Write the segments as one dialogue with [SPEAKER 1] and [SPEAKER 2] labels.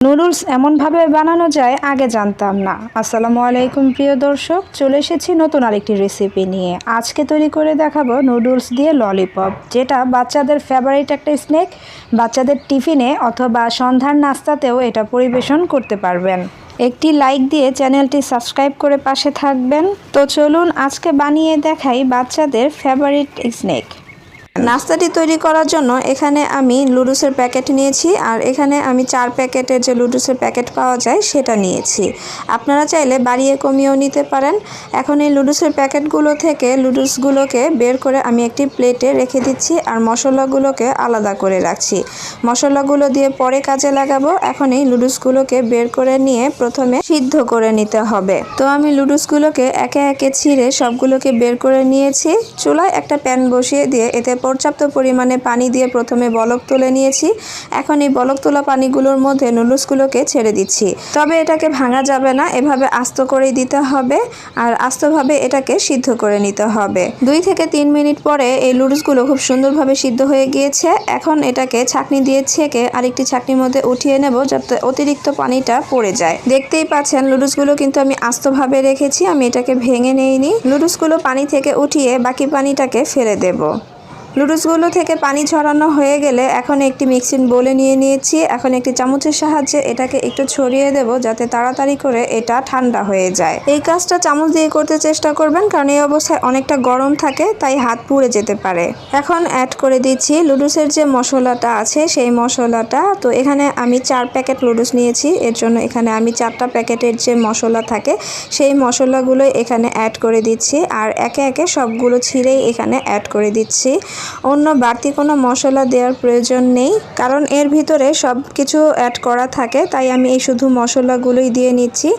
[SPEAKER 1] Noodles এমনভাবে বানানো যায় আগে জানতাম না। আসসালামু আলাইকুম প্রিয় দর্শক, চলে এসেছি নতুন আরেকটি রেসিপি নিয়ে। আজকে তৈরি করে দেখাবো নুডলস দিয়ে ললিপপ, যেটা বাচ্চাদের ফেভারিট একটা স্ন্যাক। বাচ্চাদের টিফিনে অথবা সন্ধ্যার নাস্তাতেও এটা পরিবেশন করতে পারবেন। একটি লাইক দিয়ে চ্যানেলটি সাবস্ক্রাইব করে পাশে থাকবেন। তো চলুন আজকে বানিয়ে দেখাই বাচ্চাদের ফেভারিট স্ন্যাক। নাস্তাটি তৈরি করার জন্য এখানে আমি লুডুসের প্যাকেট নিয়েছি, আর এখানে আমি 4 প্যাকেটের যে লুডুসের প্যাকেট পাওয়া যায় সেটা নিয়েছি। আপনারা চাইলে বাড়িয়ে কমিয়েও নিতে পারেন। এখন এই লুডুসের প্যাকেটগুলো থেকে লুডুসগুলোকে বের করে আমি একটি প্লেটে রেখে দিচ্ছি, আর মশলাগুলোকে আলাদা করে রাখছি। মশলাগুলো দিয়ে পরে কাজে লাগাবো। এখন এই লুডুসগুলোকে বের করে নিয়ে প্রথমে সিদ্ধ করে নিতে হবে। তো আমি লুডুসগুলোকে একে একে ছিঁড়ে সবগুলোকে বের করে নিয়েছি। চুলায় একটা প্যান বসিয়ে দিয়ে এতে পর্যাপ্ত পরিমাণে পানি দিয়ে প্রথমে বলক তুলে নিয়েছি। এখন এই বলক তোলা পানিগুলোর মধ্যে নুডলসগুলোকে ছেড়ে দিচ্ছি। তবে এটাকে ভাঙা যাবে না, এভাবে আস্ত করেই দিতে হবে, আর আস্তভাবে এটাকে সিদ্ধ করে নিতে হবে। 2 থেকে 3 মিনিট পরে এই নুডলসগুলো খুব সুন্দরভাবে সিদ্ধ হয়ে গিয়েছে। এখন এটাকে ছাঁকনি দিয়ে ছেঁকে আরেকটি ছাঁকনির মধ্যে উঠিয়ে নেব, যাতে অতিরিক্ত পানিটা পড়ে যায়। দেখতেই পাচ্ছেন নুডলসগুলো কিন্তু আমি আস্তভাবে রেখেছি, আমি এটাকে ভেঙে নেইনি। নুডলসগুলো পানি থেকে উঠিয়ে বাকি পানিটাকে ফেলে দেব। লুডুসগুলো থেকে পানি ঝরানো হয়ে গেলে এখন একটি মিক্সিং বোলে নিয়ে নিয়েছি। এখন একটি চামচের সাহায্যে এটাকে একটু ছড়িয়ে দেব, যাতে তাড়াতাড়ি করে এটা ঠান্ডা হয়ে যায়। এই কাজটা চামচ দিয়ে করতে চেষ্টা করবেন, কারণ এই অবস্থায় অনেকটা গরম থাকে, তাই হাত পুড়ে যেতে পারে। এখন অ্যাড করে দিচ্ছি লুডুসের যে মশলাটা আছে সেই মশলাটা। তো এখানে আমি 4 প্যাকেট লুডুস নিয়েছি, এর জন্য এখানে আমি 4টা প্যাকেটের যে মশলা থাকে সেই মশলাগুলো এখানে অ্যাড করে দিচ্ছি, আর একে একে সবগুলো ছিঁড়েই এখানে অ্যাড করে দিচ্ছি। অন্য বাড়তি কোনো মশলা দেওয়ার প্রয়োজন নেই, কারণ এর ভিতরে সব কিছু অ্যাড করা থাকে, তাই আমি এই শুধু মশলাগুলোই দিয়ে নিচ্ছি।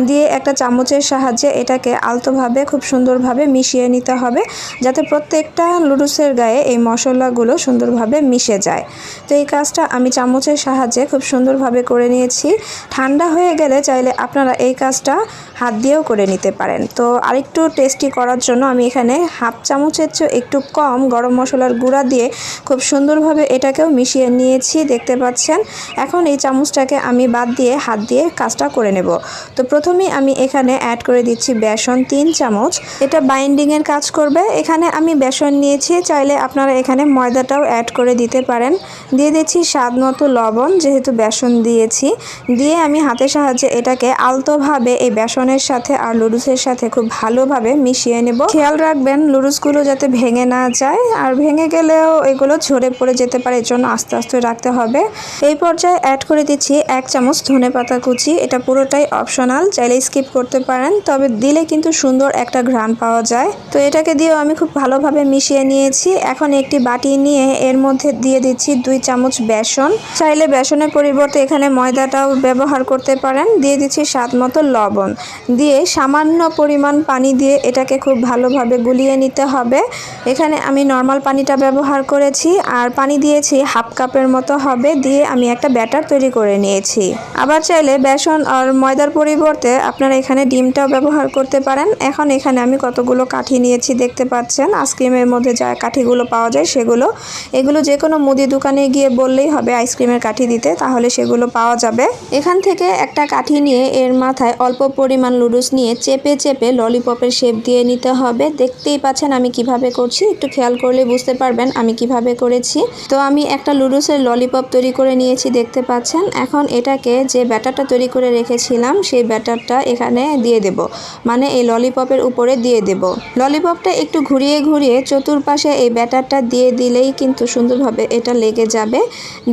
[SPEAKER 1] দিয়ে একটা চামচের সাহায্যে এটাকে আলতোভাবে খুব সুন্দরভাবে মিশিয়ে নিতে হবে, যাতে প্রত্যেকটা লুডুসের গায়ে এই মশলাগুলো সুন্দরভাবে মিশে যায়। তো এই কাজটা আমি চামচের সাহায্যে খুব সুন্দরভাবে করে নিয়েছি। ঠান্ডা হয়ে গেলে চাইলে আপনারা এই কাজটা হাত দিয়েও করে নিতে পারেন। তো আরেকটু টেস্টি করার জন্য আমি এখানে হাফ চামচের চেয়ে একটু কম গরম মশলার গুঁড়া দিয়ে খুব সুন্দরভাবে এটাকেও মিশিয়ে নিয়েছি, দেখতে পাচ্ছেন। এখন এই চামচটাকে আমি বাদ দিয়ে হাত দিয়ে কাজটা করে নেব। তো প্রথমেই আমি এখানে অ্যাড করে দিচ্ছি বেসন 3 চামচ। এটা বাইন্ডিংয়ের কাজ করবে। এখানে আমি বেসন নিয়েছি, চাইলে আপনারা এখানে ময়দাটাও অ্যাড করে দিতে পারেন। দিয়ে দিচ্ছি স্বাদ মতো লবণ, যেহেতু বেসন দিয়েছি। দিয়ে আমি হাতের সাহায্যে এটাকে আলতোভাবে এই বেসনের সাথে আর লুডুসের সাথে খুব ভালোভাবে মিশিয়ে নেব। খেয়াল রাখবেন লুডুসগুলো যাতে ভেঙে না যায়, আর ভেঙে গেলেও এগুলো ঝরে পড়ে যেতে পারে, এর জন্য আস্তে আস্তে রাখতে হবে। এই পর্যায়ে অ্যাড করে দিচ্ছি 1 চামচ ধনেপাতা কুচি। এটা পুরোটাই অপশনাল, চাইলে স্কিপ করতে পারেন, তবে দিলে কিন্তু সুন্দর একটা ঘ্রাণ পাওয়া যায়। তো এটাকে দিয়েও আমি খুব ভালোভাবে মিশিয়ে নিয়েছি। এখন একটি বাটি নিয়ে এর মধ্যে দিয়ে দিচ্ছি 2 চামচ বেসন। চাইলে বেসনের পরিবর্তে এখানে ময়দাটাও ব্যবহার করতে পারেন। দিয়ে দিচ্ছি স্বাদ মতো লবণ, দিয়ে সামান্য পরিমাণ পানি দিয়ে এটাকে খুব ভালোভাবে গুলিয়ে নিতে হবে। এখানে আমি নর্মাল পানিটা ব্যবহার করেছি, আর পানি দিয়েছি হাফ কাপের মতো হবে। দিয়ে আমি একটা ব্যাটার তৈরি করে নিয়েছি। আবার চাইলে বেসন আর ময়দার পরিবর্তে আপনারা এখানে ডিমটাও ব্যবহার করতে পারেন। এখন এখানে আমি কতগুলো কাঠি নিয়েছি দেখতে পাচ্ছেন, আইসক্রিমের মধ্যে যা কাঠিগুলো পাওয়া যায় সেগুলো। এগুলো যে কোনো মুদি দোকানে গিয়ে বললেই হবে আইসক্রিমের কাঠি দিতে, তাহলে সেগুলো পাওয়া যাবে। এখান থেকে একটা কাঠি নিয়ে এর মাথায় অল্প পরিমাণ লুডুস নিয়ে চেপে চেপে ললিপপের শেপ দিয়ে নিতে হবে। দেখতেই পাচ্ছেন আমি কিভাবে করছি, একটু খেয়াল করলে বুঝতে পারবেন আমি কিভাবে করেছি। তো আমি একটা লুডুসের ললিপপ তৈরি করে নিয়েছি, দেখতে পাচ্ছেন। এখন এটাকে যে ব্যাটারটা তৈরি করে রেখেছিলাম সেই ব্যাটারটা এখানে দিয়ে দেব, মানে এই ললিপপের উপরে দিয়ে দেব। ললিপপটা একটু ঘুরিয়ে ঘুরিয়ে চতুর্পাশে এই ব্যাটারটা দিয়ে দিলেই কিন্তু সুন্দরভাবে এটা লেগে যাবে।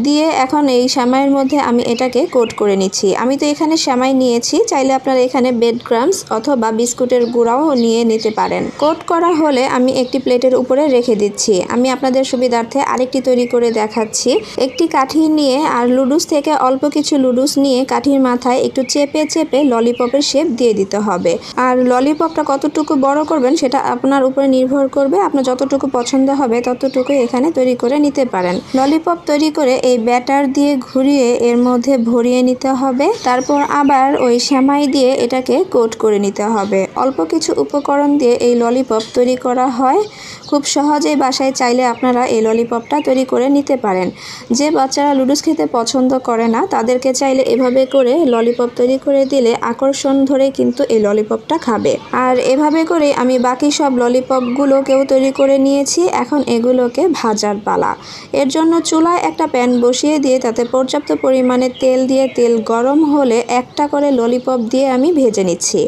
[SPEAKER 1] দিয়ে এখন এই সেমাইয়ের মধ্যে আমি এটাকে কোট করে নিচ্ছি। আমি তো এখানে সেমাই নিয়েছি, চাইলে আপনারা এখানে ব্রেড ক্রাম্বস অথবা বিস্কুটের গুঁড়াও নিয়ে নিতে পারেন। কোট করা হলে আমি একটি প্লেটের উপরে রেখে দিচ্ছি। আমি আপনাদের সুবিধার্থে আরেকটি তৈরি করে দেখাচ্ছি। একটি কাঠি নিয়ে আর লুডুস থেকে অল্প কিছু লুডুস নিয়ে কাঠির মাথায় একটু চেপে চেপে ললিপপের শেপ দিয়ে দিতে হবে। আর ললিপপটা কতটুকু বড় করবেন সেটা আপনার উপরে নির্ভর করবে। আপনার যতটুকু পছন্দ হবে ততটুকু এখানে তৈরি করে নিতে পারেন। ললিপপ তৈরি করে এই ব্যাটার দিয়ে ঘুরিয়ে এর মধ্যে ভরিয়ে নিতে হবে। তারপর আবার ওই সেমাই দিয়ে এটাকে কোট করে নিতে হবে। অল্প কিছু উপকরণ দিয়ে এই ললিপপ তৈরি করা হয়। খুব সহজেই বাসায়
[SPEAKER 2] চাইলে আপনারা এই ললিপপটা তৈরি করে নিতে পারেন। যে বাচ্চারা নুডলস খেতে পছন্দ করে না তাদেরকে চাইলে এভাবে করে ললিপপ তৈরি করে দিলে আকর্ষণ ধরে কিন্তু এই ললিপপটা খাবে। আর এভাবে করে আমি বাকি সব ললিপপগুলোকেও তৈরি করে নিয়েছি। এখন এগুলোকে ভাজার পালা। এর জন্য চুলায় একটা প্যান বসিয়ে দিয়ে তাতে পর্যাপ্ত পরিমাণে তেল দিয়ে তেল গরম হলে একটা করে ললিপপ দিয়ে আমি ভেজে নিচ্ছি।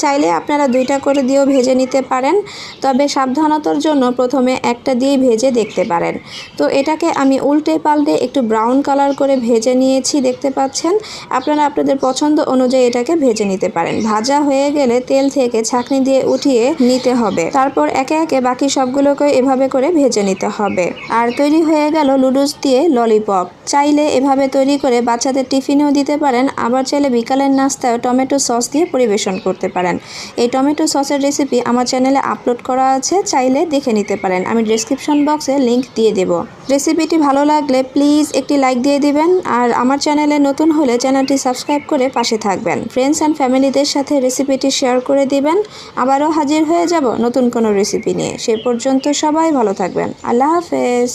[SPEAKER 2] চাইলে আপনারা 2টা করে দিয়েও ভেজে নিতে পারেন, তবে সাবধানতার জন্য প্রথমে একটা দিয়ে ভেজে দেখতে পারেন। তো এটাকে আমি উল্টে পাল্টে একটু ব্রাউন কালার করে ভেজে নিয়েছি, দেখতে পাচ্ছেন। আপনারা আপনাদের পছন্দ অনুযায়ী এটাকে ভেজে নিতে পারেন। ভাজা হয়ে গেলে তেল থেকে ছাঁকনি দিয়ে উঠিয়ে নিতে হবে। তারপর একে একে বাকি সবগুলোকে এভাবে করে ভেজে নিতে হবে। আর তৈরি হয়ে গেল নুডলস দিয়ে ললিপপ। চাইলে এভাবে তৈরি করে বাচ্চাদের টিফিনেও দিতে পারেন, আবার চাইলে বিকালের নাস্তায় টমেটো সস দিয়ে পরিবেশন করতে পারেন। এই টমেটো সসের রেসিপি আমার চ্যানেলে আপলোড করা আছে, চাইলে দেখে নিতে পারেন। আমি ডেসক্রিপশন বক্সে লিংক দিয়ে দেব। রেসিপিটি ভালো লাগলে প্লিজ একটি লাইক দিয়ে দিবেন, আর আমার চ্যানেলে নতুন হলে চ্যানেলটি সাবস্ক্রাইব করে পাশে থাকবেন। ফ্রেন্ডস অ্যান্ড ফ্যামিলিদের সাথে রেসিপিটি শেয়ার করে দিবেন। আবারও হাজির হয়ে যাব নতুন কোনো রেসিপি নিয়ে। সে পর্যন্ত সবাই ভালো থাকবেন। আল্লাহ হাফেজ।